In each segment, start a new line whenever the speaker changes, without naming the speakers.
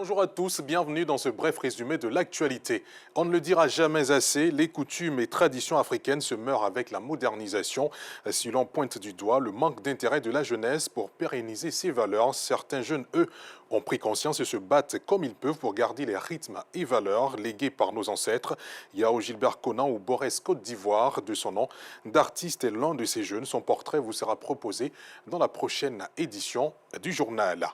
Bonjour à tous, bienvenue dans ce bref résumé de l'actualité. On ne le dira jamais assez, les coutumes et traditions africaines se meurent avec la modernisation. Si l'on pointe du doigt le manque d'intérêt de la jeunesse pour pérenniser ces valeurs, certains jeunes, eux, ont pris conscience et se battent comme ils peuvent pour garder les rythmes et valeurs légués par nos ancêtres. Yao Gilbert Conan ou Boris Côte d'Ivoire, de son nom d'artiste, est l'un de ces jeunes. Son portrait vous sera proposé dans la prochaine édition du journal.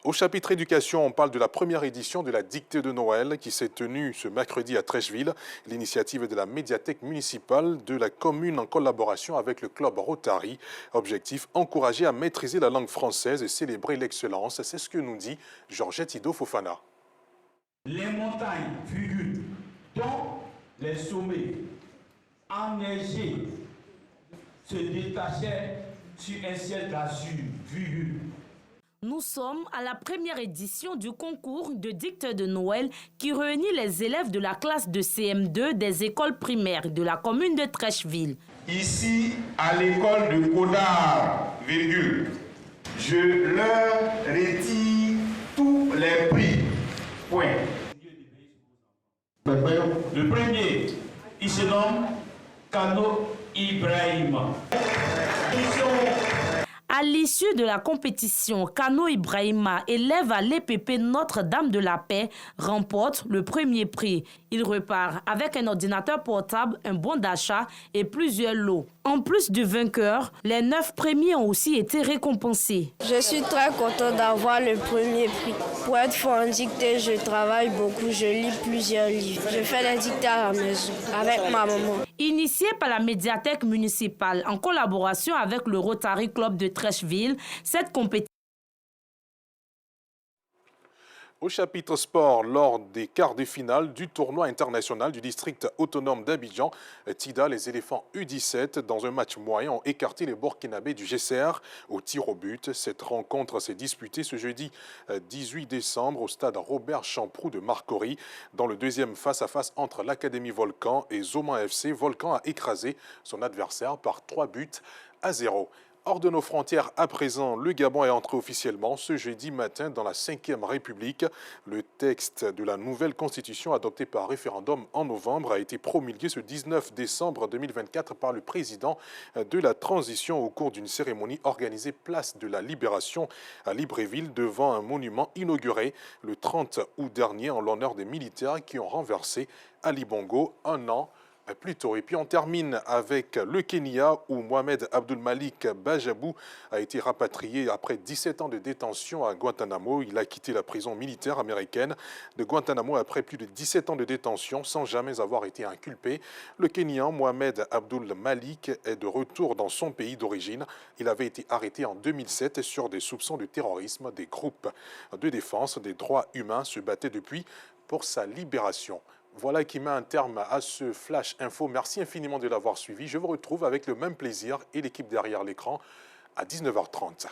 Au chapitre éducation, on parle de la première édition de la dictée de Noël qui s'est tenue ce mercredi à Trècheville. L'initiative de la médiathèque municipale de la commune en collaboration avec le club Rotary. Objectif, encourager à maîtriser la langue française et célébrer l'excellence. C'est ce que nous dit Georgette Ido Fofana.
Les montagnes, virgule, dont les sommets enneigés se détachaient sur un ciel d'azur, virgule.
Nous sommes à la première édition du concours de dictée de Noël qui réunit les élèves de la classe de CM2 des écoles primaires de la commune de Trècheville.
Ici, à l'école de Kodar, virgule, je leur retire tous les prix. Point.
Le premier, il se nomme Kano Ibrahima.
À l'issue de la compétition, Kano Ibrahima, élève à l'EPP Notre-Dame de la Paix, remporte le premier prix. Il repart avec un ordinateur portable, un bon d'achat et plusieurs lots. En plus du vainqueur, les 9 premiers ont aussi été récompensés.
Je suis très content d'avoir le premier prix. Pour être fort en dictée, je travaille beaucoup, je lis plusieurs livres. Je fais les dictées à la maison avec ma maman.
Initié par la médiathèque municipale en collaboration avec le Rotary Club de Trècheville, cette compétition.
Au chapitre sport, lors des quarts de finale du tournoi international du district autonome d'Abidjan, Tida, les éléphants U17, dans un match moyen, ont écarté les Burkinabés du GCR au tir au but. Cette rencontre s'est disputée ce jeudi 18 décembre au stade Robert Champroux de Marcory. Dans le deuxième face-à-face entre l'Académie Volcan et Zoman FC, Volcan a écrasé son adversaire par 3-0. Hors de nos frontières à présent, le Gabon est entré officiellement ce jeudi matin dans la 5e République. Le texte de la nouvelle constitution adoptée par référendum en novembre a été promulgué ce 19 décembre 2024 par le président de la transition au cours d'une cérémonie organisée place de la Libération à Libreville devant un monument inauguré le 30 août dernier en l'honneur des militaires qui ont renversé Ali Bongo un an plus tôt. Et puis on termine avec le Kenya où Mohamed Abdul Malik Bajabou a été rapatrié après 17 ans de détention à Guantanamo. Il a quitté la prison militaire américaine de Guantanamo après plus de 17 ans de détention sans jamais avoir été inculpé. Le Kenyan Mohamed Abdul Malik est de retour dans son pays d'origine. Il avait été arrêté en 2007 sur des soupçons de terrorisme. Des groupes de défense des droits humains se battaient depuis pour sa libération. Voilà qui met un terme à ce Flash Info. Merci infiniment de l'avoir suivi. Je vous retrouve avec le même plaisir et l'équipe derrière l'écran à 19h30.